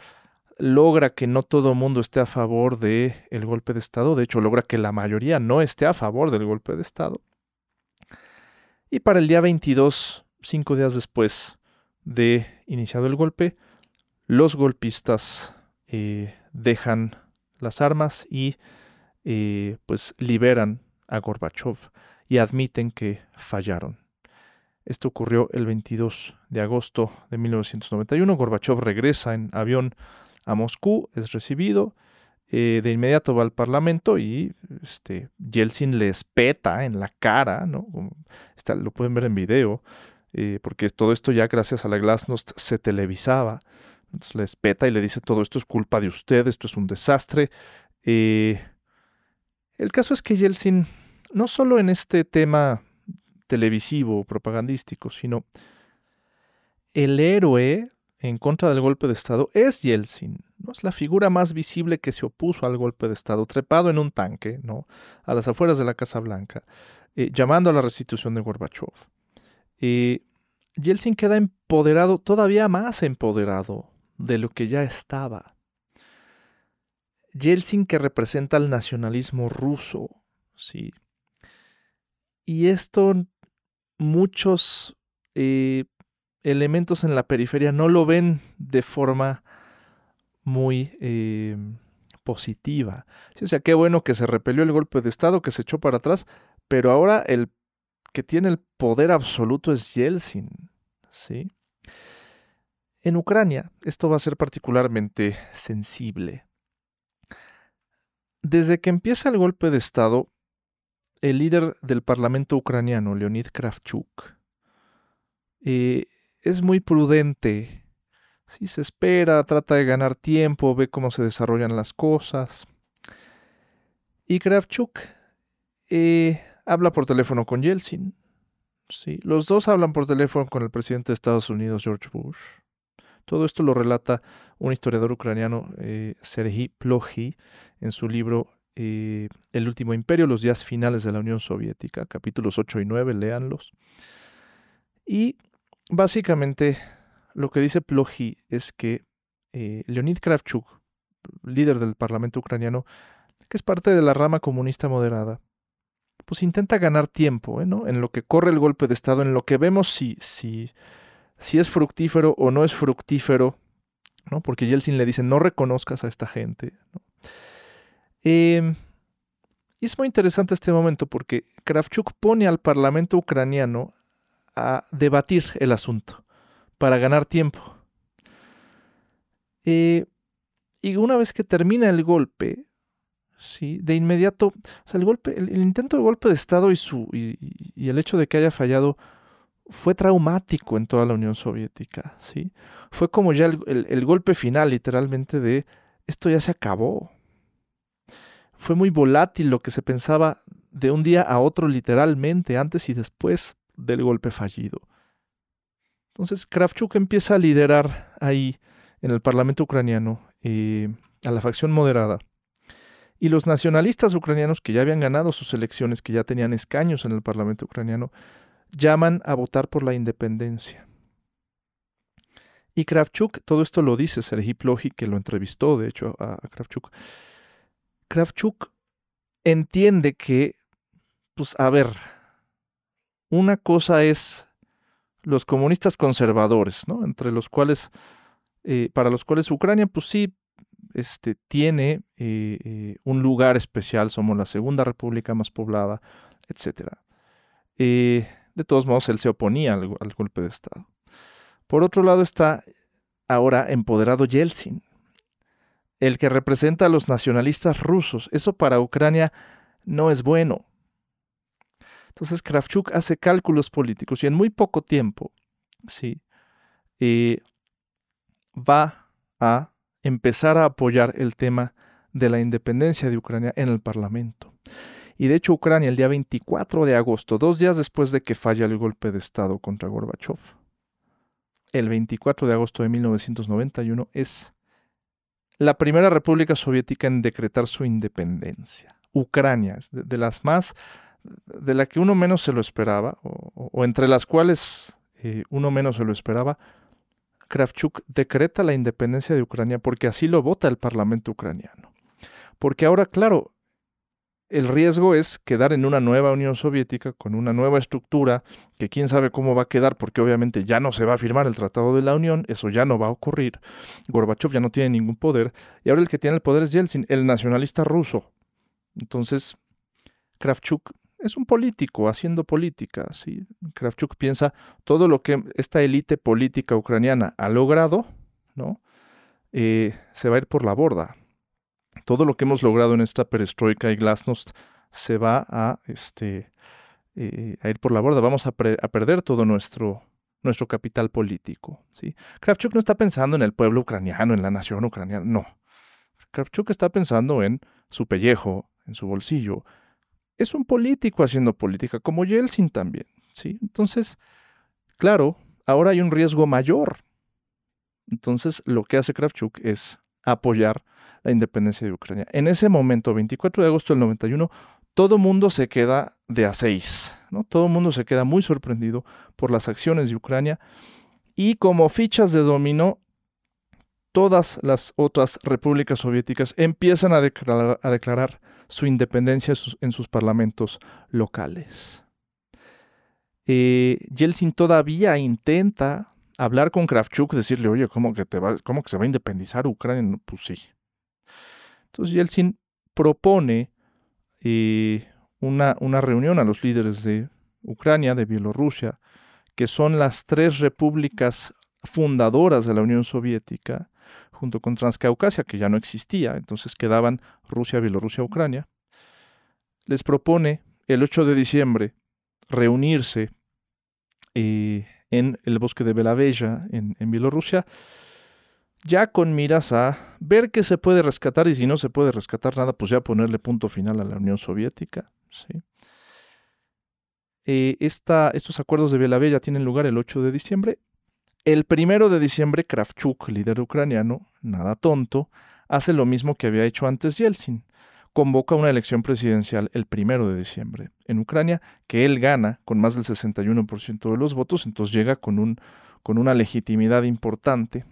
Logra que no todo el mundo esté a favor del golpe de Estado. De hecho, logra que la mayoría no esté a favor del golpe de Estado. Y para el día 22, 5 días después de iniciado el golpe, los golpistas dejan las armas y pues liberan a Gorbachov y admiten que fallaron. Esto ocurrió el 22 de agosto de 1991. Gorbachov regresa en avión a Moscú, es recibido, de inmediato va al Parlamento y Yeltsin le espeta en la cara, ¿no? Lo pueden ver en video, porque todo esto ya gracias a la Glasnost se televisaba. Entonces le espeta y le dice todo esto es culpa de usted, esto es un desastre. El caso es que Yeltsin, no solo en este tema televisivo, propagandístico, sino el héroe en contra del golpe de Estado es Yeltsin, ¿no? Es la figura más visible que se opuso al golpe de Estado, trepado en un tanque, ¿no?, a las afueras de la Casa Blanca, llamando a la restitución de Gorbachov. Yeltsin queda empoderado, todavía más empoderado de lo que ya estaba. Yeltsin, que representa el nacionalismo ruso, ¿sí? Y esto muchos elementos en la periferia no lo ven de forma muy positiva. Sí, o sea, qué bueno que se repelió el golpe de Estado, que se echó para atrás, pero ahora el que tiene el poder absoluto es Yeltsin, ¿sí? En Ucrania esto va a ser particularmente sensible. Desde que empieza el golpe de Estado, el líder del parlamento ucraniano, Leonid Kravchuk, es muy prudente. Sí, se espera, trata de ganar tiempo, ve cómo se desarrollan las cosas. Y Kravchuk habla por teléfono con Yeltsin. Sí, los dos hablan por teléfono con el presidente de Estados Unidos, George Bush. Todo esto lo relata un historiador ucraniano, Serhiy Plokhy, en su libro El último imperio, los días finales de la Unión Soviética, capítulos 8 y 9, léanlos. Y básicamente lo que dice Plokhy es que Leonid Kravchuk, líder del parlamento ucraniano, que es parte de la rama comunista moderada, pues intenta ganar tiempo, ¿no?, en lo que corre el golpe de Estado, en lo que vemos si es fructífero o no es fructífero, ¿no? Porque Yeltsin le dice no reconozcas a esta gente, ¿no? Y Y es muy interesante este momento porque Kravchuk pone al parlamento ucraniano a debatir el asunto para ganar tiempo. Y una vez que termina el golpe, sí, de inmediato, o sea, el intento de golpe de Estado y el hecho de que haya fallado fue traumático en toda la Unión Soviética, ¿sí? Fue como ya el golpe final, literalmente, de esto ya se acabó. Fue muy volátil lo que se pensaba de un día a otro, literalmente, antes y después del golpe fallido. Entonces, Kravchuk empieza a liderar ahí, en el Parlamento ucraniano, a la facción moderada. Y los nacionalistas ucranianos que ya habían ganado sus elecciones, que ya tenían escaños en el Parlamento ucraniano, llaman a votar por la independencia. Y Kravchuk, todo esto lo dice Sergei Plokhý, que lo entrevistó, de hecho, a Kravchuk. Kravchuk entiende que, pues, a ver, una cosa es los comunistas conservadores, ¿no? Entre los cuales, para los cuales Ucrania, pues sí, tiene un lugar especial, somos la segunda república más poblada, etc. De todos modos, él se oponía al golpe de Estado. Por otro lado está ahora empoderado Yeltsin, el que representa a los nacionalistas rusos. Eso para Ucrania no es bueno. Entonces Kravchuk hace cálculos políticos y en muy poco tiempo, sí, va a empezar a apoyar el tema de la independencia de Ucrania en el Parlamento. Y de hecho Ucrania el día 24 de agosto, 2 días después de que falla el golpe de Estado contra Gorbachev, el 24 de agosto de 1991 es la primera república soviética en decretar su independencia. Ucrania es de las más, de la que uno menos se lo esperaba, o entre las cuales uno menos se lo esperaba. Kravchuk decreta la independencia de Ucrania porque así lo vota el Parlamento ucraniano. Porque ahora, claro, el riesgo es quedar en una nueva Unión Soviética con una nueva estructura que quién sabe cómo va a quedar porque obviamente ya no se va a firmar el Tratado de la Unión, eso ya no va a ocurrir. Gorbachev ya no tiene ningún poder y ahora el que tiene el poder es Yeltsin, el nacionalista ruso. Entonces, Kravchuk es un político haciendo política, ¿sí? Kravchuk piensa todo lo que esta élite política ucraniana ha logrado, ¿no? Se va a ir por la borda. Todo lo que hemos logrado en esta perestroika y glasnost se va a ir por la borda. Vamos a perder todo nuestro capital político, ¿sí? Kravchuk no está pensando en el pueblo ucraniano, en la nación ucraniana, no. Kravchuk está pensando en su pellejo, en su bolsillo. Es un político haciendo política, como Yeltsin también, ¿sí? Entonces, claro, ahora hay un riesgo mayor. Entonces, lo que hace Kravchuk es apoyar la independencia de Ucrania. En ese momento, 24 de agosto del 91, todo mundo se queda de a 6, ¿no? Todo mundo se queda muy sorprendido por las acciones de Ucrania y como fichas de dominó, todas las otras repúblicas soviéticas empiezan a declarar su independencia en sus parlamentos locales. Yeltsin todavía intenta hablar con Kravchuk, decirle, oye, ¿cómo que se va a independizar Ucrania? No, pues sí. Entonces Yeltsin propone una reunión a los líderes de Ucrania, de Bielorrusia, que son las 3 repúblicas fundadoras de la Unión Soviética, junto con Transcaucasia, que ya no existía, entonces quedaban Rusia, Bielorrusia, Ucrania. Les propone el 8 de diciembre reunirse en el bosque de Belavella, en Bielorrusia, ya con miras a ver qué se puede rescatar y si no se puede rescatar nada, pues ya ponerle punto final a la Unión Soviética, ¿sí? Estos acuerdos de Belavella tienen lugar el 8 de diciembre. El 1 de diciembre, Kravchuk, líder ucraniano, nada tonto, hace lo mismo que había hecho antes Yeltsin. Convoca una elección presidencial el 1 de diciembre en Ucrania, que él gana con más del 61% de los votos, entonces llega con una legitimidad importante.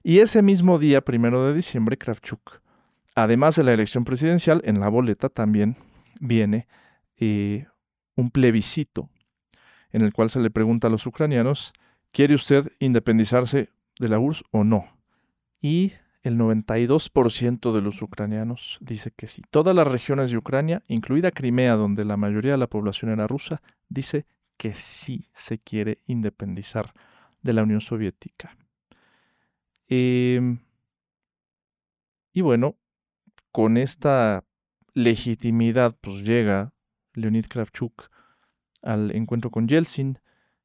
Y ese mismo día, 1 de diciembre, Kravchuk, además de la elección presidencial, en la boleta también viene un plebiscito en el cual se le pregunta a los ucranianos, ¿quiere usted independizarse de la URSS o no? Y el 92% de los ucranianos dice que sí. Todas las regiones de Ucrania, incluida Crimea, donde la mayoría de la población era rusa, dice que sí se quiere independizar de la Unión Soviética. Y bueno, con esta legitimidad, pues llega Leonid Kravchuk al encuentro con Yeltsin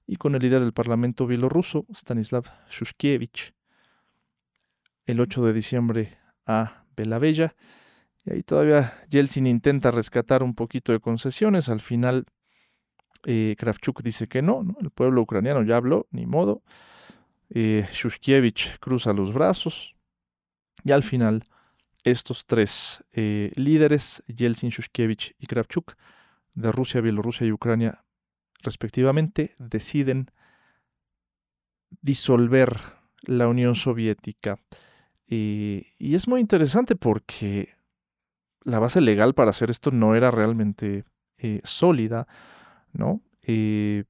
y con el líder del parlamento bielorruso, Stanislav Shushkevich, el 8 de diciembre a Belabella. Y ahí todavía Yeltsin intenta rescatar un poquito de concesiones. Al final, Kravchuk dice que no, ¿no? El pueblo ucraniano ya habló, ni modo. Shushkevich cruza los brazos. Y al final, estos tres líderes, Yeltsin, Shushkevich y Kravchuk, de Rusia, Bielorrusia y Ucrania, respectivamente, deciden disolver la Unión Soviética. Y es muy interesante porque la base legal para hacer esto no era realmente sólida, ¿no? Y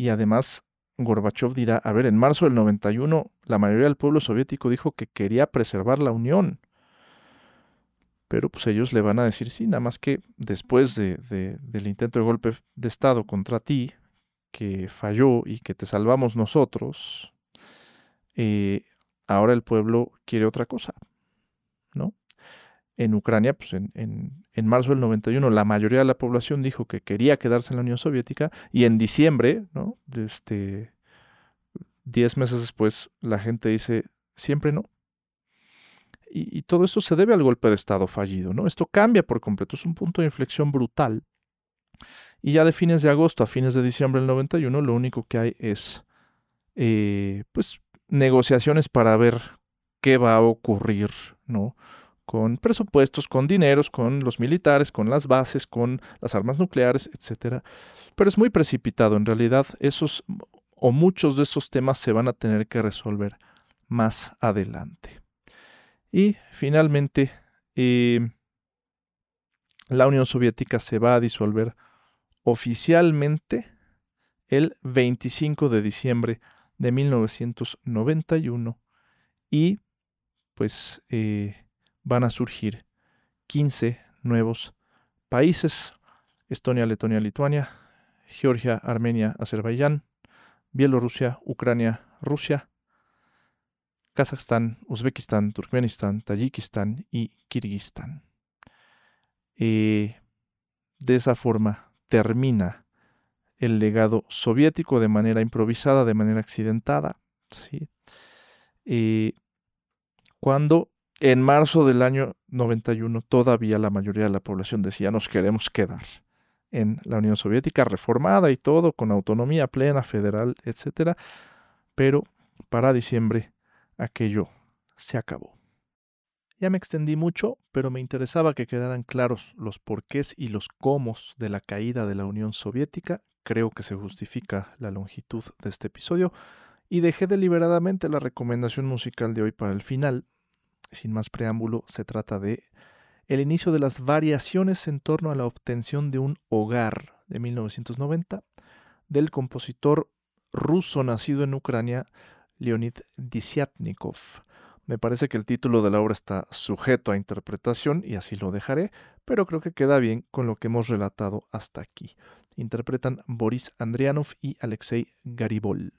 además, Gorbachev dirá, a ver, en marzo del 91, la mayoría del pueblo soviético dijo que quería preservar la Unión. Pero pues ellos le van a decir sí, nada más que después del intento de golpe de Estado contra ti, que falló y que te salvamos nosotros, ahora el pueblo quiere otra cosa, ¿no? En Ucrania, pues en marzo del 91, la mayoría de la población dijo que quería quedarse en la Unión Soviética y en diciembre, ¿no? 10 meses después, la gente dice siempre no. Y todo esto se debe al golpe de Estado fallido, ¿no? Esto cambia por completo, es un punto de inflexión brutal. Y ya de fines de agosto a fines de diciembre del 91, lo único que hay es, pues, negociaciones para ver qué va a ocurrir, ¿no? Con presupuestos, con dineros, con los militares, con las bases, con las armas nucleares, etcétera. Pero es muy precipitado. En realidad, esos o muchos de esos temas se van a tener que resolver más adelante. Y finalmente, la Unión Soviética se va a disolver oficialmente el 25 de diciembre de 1991 y pues van a surgir 15 nuevos países: Estonia, Letonia, Lituania, Georgia, Armenia, Azerbaiyán, Bielorrusia, Ucrania, Rusia, Kazajstán, Uzbekistán, Turkmenistán, Tayikistán y Kirguistán. De esa forma termina el legado soviético de manera improvisada, de manera accidentada, ¿sí? Cuando en marzo del año 91 todavía la mayoría de la población decía nos queremos quedar en la Unión Soviética reformada y todo, con autonomía plena, federal, etcétera, pero para diciembre aquello se acabó. Ya me extendí mucho, pero me interesaba que quedaran claros los porqués y los cómo de la caída de la Unión Soviética. Creo que se justifica la longitud de este episodio y dejé deliberadamente la recomendación musical de hoy para el final. Sin más preámbulo, se trata de el inicio de las variaciones en torno a la obtención de un hogar de 1990 del compositor ruso nacido en Ucrania, Leonid Desiatnikov. Me parece que el título de la obra está sujeto a interpretación y así lo dejaré, pero creo que queda bien con lo que hemos relatado hasta aquí. Interpretan Boris Andrianov y Alexei Garibol.